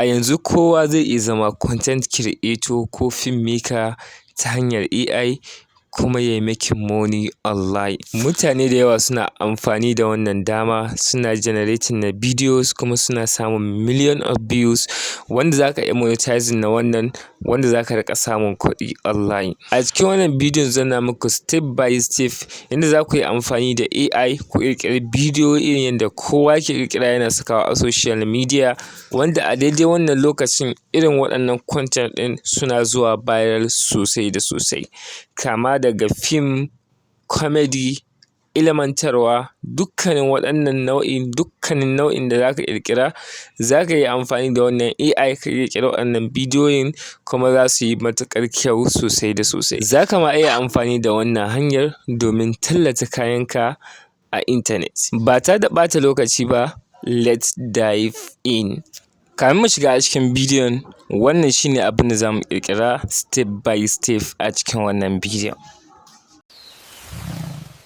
A yanzu kowa zai iya zama content creator ko filmmaker ta hanyar AI kuma ya yi making money online. Mutane da yawa suna amfani da wannan dama, suna generating na videos kuma suna samun million of views wanda za ka iya monetizing na wannan, wanda za ka riƙa samun kuɗi online. A cikin wannan bidiyon zan nuna muku step by step yanda za ku yi amfani da AI ku ƙirƙiri bidiyo irin yanda kowa ke ƙirƙira yana sakawa a social media, wanda a daidai wannan lokacin irin waɗannan content ɗin suna zuwa viral sosai da sosai. Kama daga fim, comedy, ilmantarwa, dukkanin nau'in da za ka ƙirƙira, za ka yi amfani da wannan AI ka ƙirƙiri waɗannan bidiyoyin kuma za su yi matuƙar kyau sosai da sosai. Za ka ma iya amfani da wannan hanyar domin tallata kayanka a intanet. Ba tare da ɓata lokaci ba, let's dive in. Kamin mu shiga a cikin bidiyon, wannan shine abin da za mu ƙirƙira step by step a cikin wannan bidiyon.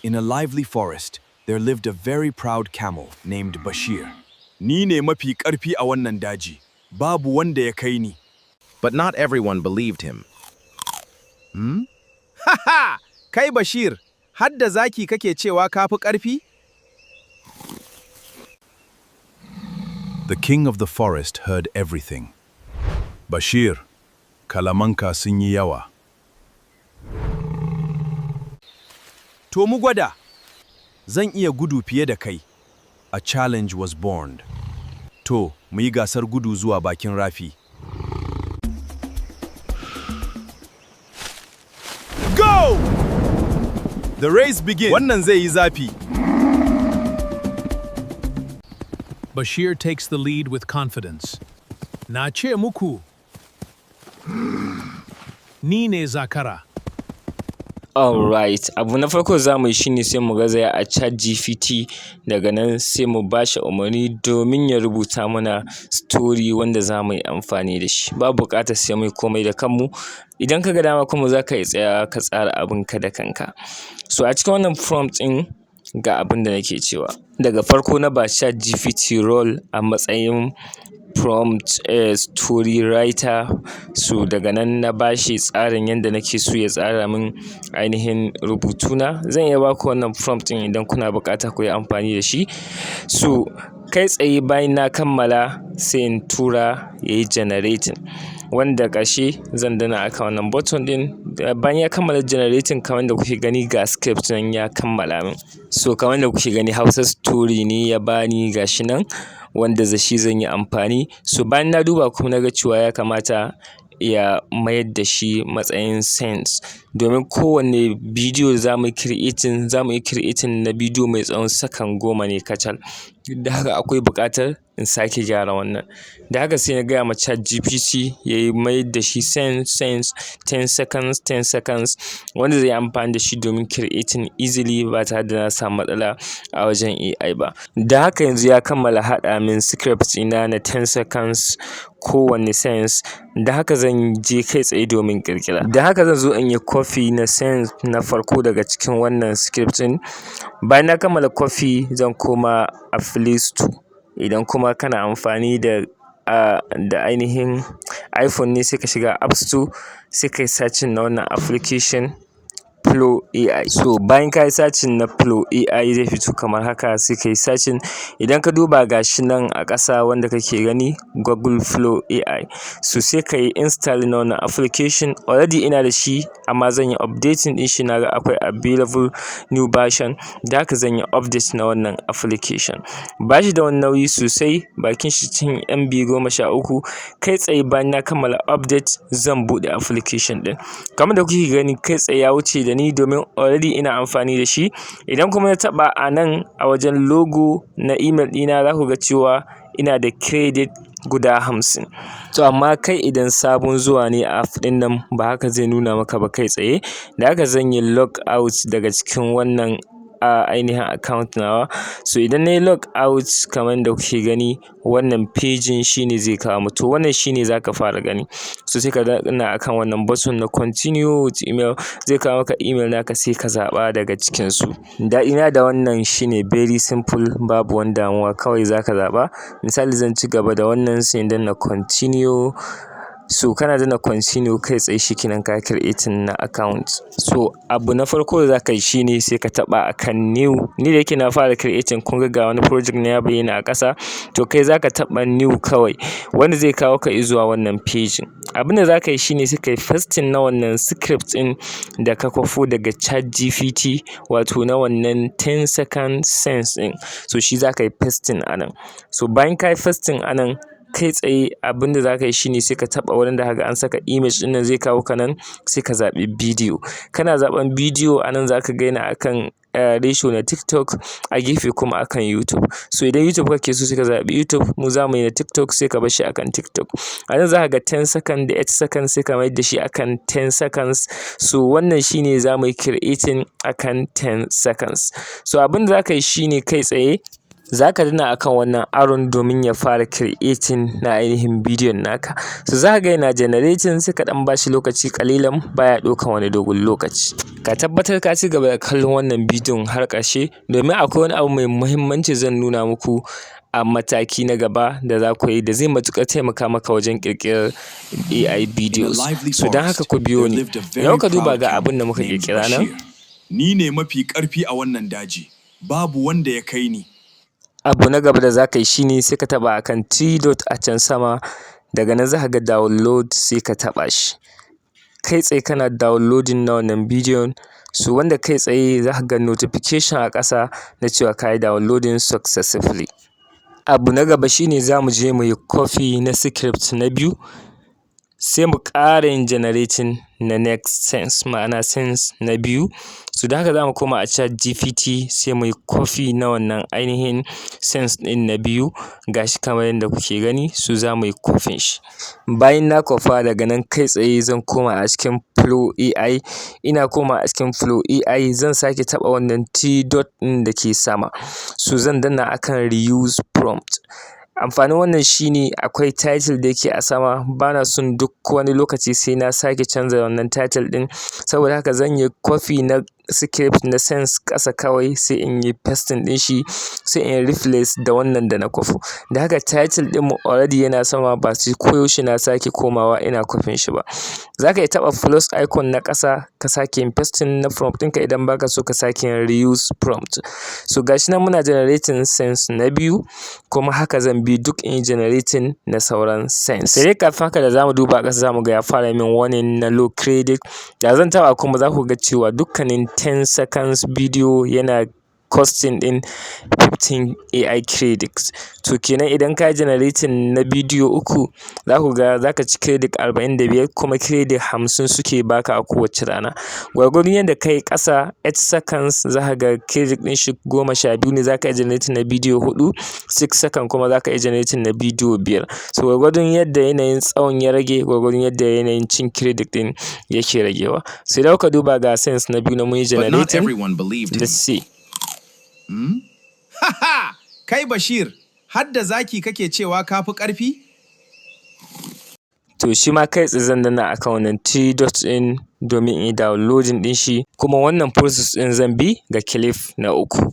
In a lively forest, there lived a very proud camel named Bashir. Ni ne mafi ƙarfi a wannan daji, babu wanda ya kai ni. But not everyone believed him. Ha! Kai Bashir, har da zaki kake cewa ka fi ƙarfi? The king of the forest heard everything. Bashir, kalamanka sun yi yawa. To mu gwada, zan iya gudu fiye da kai. A challenge was born. To, mu yi gasar gudu zuwa bakin rafi. Go! The race begins. Wannan zai yi zafi. Bashir takes the lead with confidence. Na ce muku, ni ne zakara. Alright, abu na farko za mu yi shine sai mu garzaya a ChatGPT, daga nan sai mu ba shi umarni domin ya rubuta mana story wanda za mu yi amfani da shi. Babu buƙatar sai mu yi komai da kanmu. Idan ka ga dama kuma za ka iya tsayawa ka tsara abinka da kanka. So a cikin wannan prompt ɗin ga abin da nake cewa. Daga farko na ba ChatGPT role a matsayin prompt story writer. So daga nan na bashi tsarin yanda nake so ya tsara min ainihin rubutuna. Zan iya baku wannan prompt ɗin idan kuna buƙata ku yi amfani da shi. So kai tsaye bayan na kammala sai in tura yayi generating, wanda ƙarshe zan danna akan wannan button ɗin. Bayan ya kammala generating kamar da kuke gani ga script nan ya kammala min. So kamar da kuke gani Hausa story ne ya bani gashi nan, wanda da shi zan yi amfani. So bayan na duba kuma na ga cewa ya kamata ya mayar da shi matsayin sense, domin kowanne bidiyo za mu yi creating na bidiyo mai tsawon sakan 10 ne kacal. Da haka akwai buƙatar in sake gyara wannan. Da haka sai na gaya ma ChatGPT ya yi mayar da shi sense 10 seconds, wanda zai yi amfani da shi domin creating easily ba tare da na samu matsala a wajen AI ba. Da haka yanzu ya kammala haɗa min script ɗina na 10 seconds kowanne sense. Da haka zan je kai tsaye domin ƙirƙira. Da haka zan zo in yi copy na sense na farko daga cikin wannan script ɗin. Bayan na kammala copy zan koma a Play Store. Idan kuma kana amfani da ainihin iPhone ne sai ka shiga App Store sai ka yi searching na wannan application Flow AI. So bayan ka yi searching na Flow AI zai fito kamar haka, sai ka yi searching. Idan ka duba gashi nan a ƙasa wanda kake gani Google Flow AI. So sai ka yi install na wannan application. Already ina da shi amma zan yi updating ɗin shi, na ga akwai available new version. Da haka zan yi update na wannan application. Ba shi da wani nauyi sosai, bakin shi cikin MB 13. Kai tsaye bayan na kammala update zan buɗe application ɗin. Kamar da kuke gani kai tsaye ya wuce da ni domin already ina amfani da shi. Idan kuma na taɓa a nan a wajen logo na email ɗina za ku ga cewa ina da credit guda 50. To amma kai idan sabon zuwa ne a app ɗin nan ba haka zai nuna maka ba kai tsaye. Da haka zan yi log out daga cikin wannan a ainihin account nawa. So idan nayi log out kamar da kuke gani, wannan pejin shine zai kawo mu. To wannan shine zaka fara gani. So sai ka danna akan wannan button na continue with email, zai kawo maka email naka sai ka zaɓa daga cikin su. Daɗina da wannan shine very simple, babu wani damuwa, kawai zaka zaɓa. Misali zan ci gaba da wannan sai in danna continue. So kana danna continue kai tsaye shikenan ka creating na account. So abu na farko da zaka yi shine sai ka taɓa akan new. Ni da yake na fara creating kun ga wani project na ya bayyana a ƙasa. To kai zaka taɓa new kawai, wanda zai kawo ka izuwa wannan pejin. Abin da zaka yi shine sai kai pasting na wannan script ɗin da ka kwafo daga ChatGPT, wato na wannan 10-second sense ɗin. So shi zaka yi pasting a nan. So bayan ka yi pasting a nan, kai tsaye abin da zaka yi shine sai ka taɓa wurin da kaga an saka image ɗin nan, zai kawo ka nan sai ka zaɓi bidiyo. Kana zaɓan bidiyo a nan zaka ga yana akan ratio na TikTok, a gefe kuma akan YouTube. So idan YouTube kake so sai ka zaɓi YouTube, mu zamu yi na TikTok sai ka bar shi akan TikTok. A nan zaka ga 10 second da 8 seconds sai ka mayar da shi akan 10 seconds. So wannan shine zamu yi creating akan 10 seconds. So abin da zaka yi shine kai tsaye zaka danna akan wannan arrow domin ya fara creating na ainihin bidiyon naka. So zaka ga yana generating, sai ka ɗan bashi lokaci ƙalilan, baya ɗaukan wani dogon lokaci. Ka tabbatar ka ci gaba da kallon wannan bidiyon har ƙarshe, domin akwai wani abu mai muhimmanci zan nuna muku a mataki na gaba da za ku yi, da zai matuƙar taimaka maka wajen ƙirƙirar AI videos. So don haka ku biyo ni. Idan ka duba ga abin da muka ƙirƙira nan. Ni ne mafi ƙarfi a wannan daji, babu wanda ya kai ni. Abu na gaba da za ka yi shine sai ka taɓa akan 3 dot a can sama, daga nan za ka ga download sai ka taɓa shi. Kai tsaye kana downloading na wannan bidiyon. So wanda kai tsaye za ka ga notification a ƙasa na cewa ka yi downloading successfully. Abu na gaba shine za mu je mu yi copy na script na biyu, sai mu ƙara yin generating na next sense, ma'ana sense na biyu. So da haka za mu koma a ChatGPT sai mu yi copy na wannan ainihin sense ɗin na biyu, gashi kamar yadda kuke gani. So za mu yi copy shi. Bayan na kwafa, daga nan kai tsaye zan koma a cikin Flow AI. Ina koma a cikin Flow AI zan sake taɓa wannan 3 dot ɗin da ke sama. So zan danna akan reuse prompt. Amfanin wannan shine akwai title da yake a sama, bana son duk wani lokaci sai na sake canza wannan title ɗin. Saboda haka zan yi copy na script na sense ƙasa kawai, sai in yi pasting ɗin shi, sai in replace da wannan da na kwafo. Da haka title ɗin mu already yana sama, ba sai koyaushe na sake komawa ina copying shi ba. Za ka iya taɓa plus icon na ƙasa ka sake yin pasting na prompt ɗinka idan baka so ka sake yin reuse prompt. So gashi nan muna generating sense na biyu, kuma haka zan bi duk in generating na sauran sense. Sai dai kafin haka da zamu duba ƙasa zamu ga ya fara min warning na low credit. Da zan taɓa kuma za ku ga cewa dukkanin 10 seconds bidiyo yana costing ɗin 15 AI credits. To kenan idan ka yi generating na bidiyo 3, za ku ga za ka ci credit 45, kuma credit 50 suke baka a kowace rana. Gwargwadon yadda ka yi ƙasa 8 seconds za ka ga credit ɗin shi 12 ne, za ka yi generating na bidiyo 4, 6 seconds kuma za ka yi generating na bidiyo 5. So gwargwadon yadda yanayin tsawon ya rage, gwargwadon yadda yanayin cin credit ɗin yake ragewa. Sai da kuka duba ga sense na biyu na mun yi generating. Let's see. Kai Bashir, hadda zaki kake cewa ka fi ƙarfi? To shi ma kai tsaye zan danna akan wannan 3 dots ɗin domin in yi downloading ɗin shi, kuma wannan process ɗin zan bi ga clip na 3.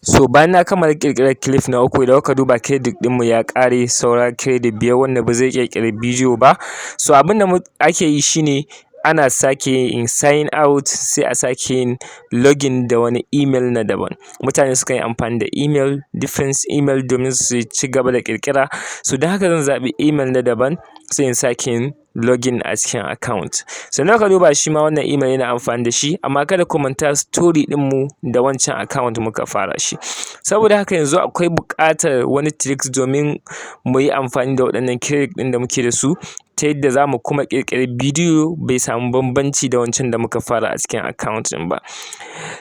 So bayan na kammala ƙirƙirar clip na 3, idan kuka duba credit ɗinmu ya ƙare, saura credit 5 wanda ba zai ƙirƙiri bidiyo ba. So abin da ake yi shine ana sake yin sign out, sai a sake yin login da wani email na daban. Mutane sukan yi amfani da email, different email domin su ci gaba da ƙirƙira. So don haka zan zaɓi email na daban, sai in sake yin login a cikin account. Sannan ka duba shi ma wannan email yana amfani da shi, amma kada ku manta story ɗinmu da wancan account muka fara shi. Saboda haka yanzu akwai buƙatar wani tricks domin mu yi amfani da waɗannan credit ɗin da muke da su. ta yadda za mu kuma ƙirƙiri bidiyo bai samu bambanci da wancan da muka fara a cikin account ɗin ba.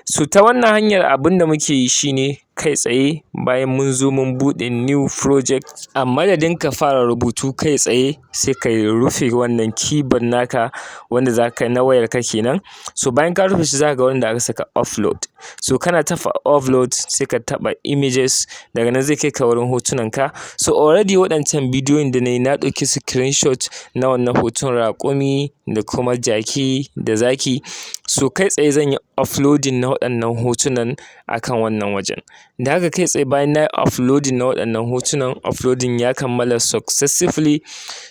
So ta wannan hanyar abin da muke yi shine kai tsaye bayan mun zo mun buɗe new project, a madadin ka fara rubutu kai tsaye sai ka rufe wannan keyboard naka wanda za ka na wayarka kenan. So bayan ka rufe shi za ka ga wanda aka saka upload. So kana taɓa upload sai ka taɓa images, daga nan zai kai ka wurin hotunanka. So already waɗancan bidiyoyin da na yi na ɗauki screenshot na wannan hoton raƙumi da kuma jaki da zaki. So kai tsaye zan yi uploading na waɗannan hotunan akan wannan wajen. Da haka kai tsaye bayan na yi uploading na waɗannan hotunan, uploading ya kammala successfully.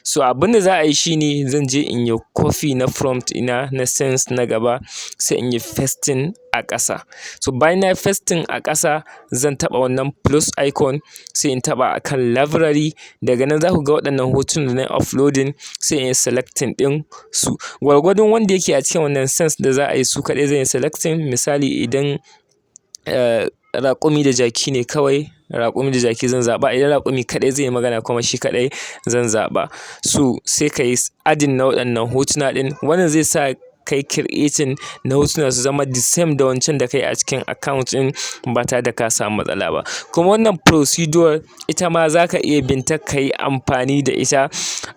So abin da za a yi shine zan je in yi copy na prompt ina na sense na gaba sai in yi pasting a ƙasa. So bayan na yi pasting a ƙasa zan taɓa wannan plus icon sai in taɓa akan library. Daga nan za ku ga waɗannan hotunan da na yi uploading sai in yi selecting ɗin su. Gwargwadon wanda yake a cikin wannan sense da za a yi su kaɗai zan yi selecting. Misali idan raƙumi da jaki ne kawai, raƙumi da jaki zan zaɓa. Idan raƙumi kaɗai zai yi magana kuma shi kaɗai zan zaɓa. So sai ka yi adding na waɗannan hotuna ɗin. Wannan zai sa kai creating na hotuna su zama the same da wancan da kai a cikin account ɗin ba tare da ka samu matsala ba. Kuma wannan procedure ita ma za ka iya bin ta ka yi amfani da ita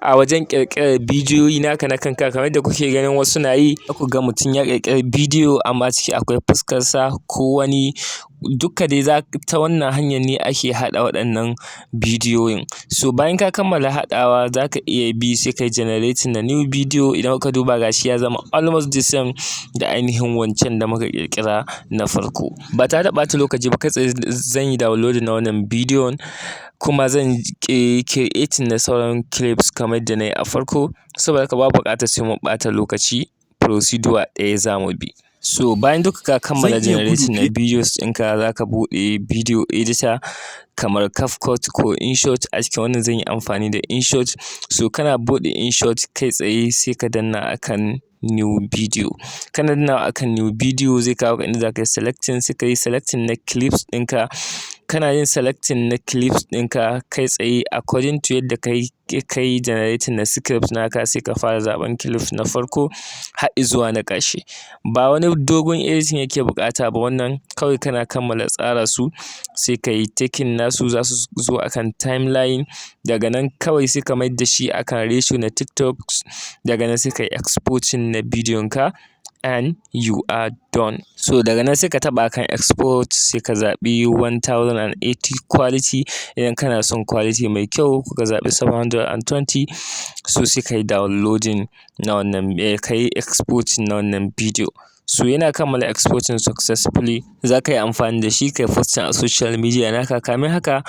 a wajen ƙirƙirar bidiyoyi naka na kanka, kamar yadda kuke ganin wasu na yi. Za ku ga mutum ya ƙirƙiri bidiyo amma ciki akwai fuskarsa ko wani, dukka dai ta wannan hanyar ne ake haɗa waɗannan bidiyoyin. So bayan ka kammala haɗawa za ka iya bi sai kai generating na new video. Idan ka duba gashi ya zama almost the same da ainihin wancan da muka ƙirƙira na farko. Ba tare da ɓata lokaci ba kai tsaye zan yi download na wannan bidiyon kuma zan creating na sauran clips kamar da na yi a farko. Saboda haka babu buƙatar sai mun ɓata lokaci, procedure ɗaya za mu bi. So bayan duka ka kammala generating na videos ɗinka za ka buɗe video editor kamar CapCut ko InShot. A cikin wannan zan yi amfani da InShot. So kana buɗe InShot kai tsaye sai ka danna akan new video. Kana dannawa akan new video zai kawo ka inda za ka yi selecting, sai ka yi selecting na clips ɗinka. Kana yin selecting na clips ɗinka kai tsaye according to yadda ka yi generating na script naka sai ka fara zaɓen clip na farko har zuwa na ƙarshe. Ba wani dogon editing yake buƙata ba wannan, kawai kana kammala tsara su sai ka yi taking nasu za su zo akan timeline. Daga nan kawai sai ka mai da shi akan ratio na TikTok. Daga nan sai ka yi exporting na bidiyon ka and you are done. So daga nan sai ka taɓa kan export sai ka zaɓi 1080 quality. Idan kana son quality mai kyau ka zaɓi 720. So sai ka yi downloading na wannan, ka yi exporting na wannan bidiyo. So yana kammala exporting successfully za ka yi amfani da shi ka yi posting a social media naka. Kamin haka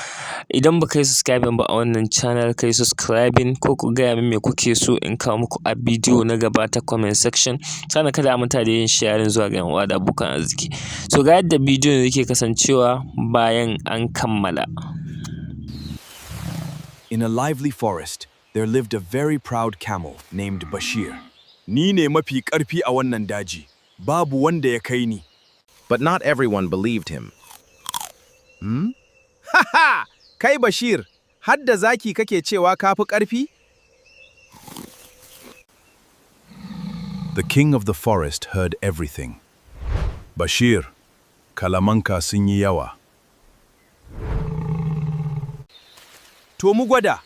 idan ba ka yi subscribing ba a wannan channel ka yi subscribing ko ku gaya min me kuke so in kawo muku a bidiyo na gaba ta comment section. Sannan kada a manta da yin sharing zuwa ga 'yan uwa da abokan arziki. So ga yadda bidiyon yake kasancewa bayan an kammala. In a lively forest, there lived a very proud camel named Bashir. Ni ne mafi ƙarfi a wannan daji. Babu wanda ya kai ni. But not everyone believed him. Ha! Kai Bashir, har da zaki kake cewa ka fi ƙarfi? The king of the forest heard everything. Bashir, kalamanka sun yi yawa. To mu gwada.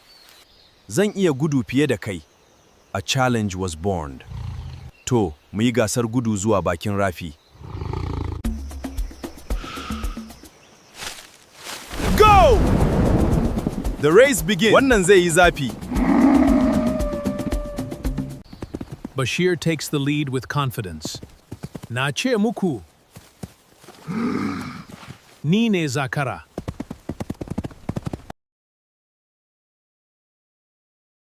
Zan iya gudu fiye da kai. A challenge was born. To, mu yi gasar gudu zuwa bakin rafi. Go! The race begins. Wannan zai yi zafi. Bashir takes the lead with confidence. Na ce muku, ni ne zakara.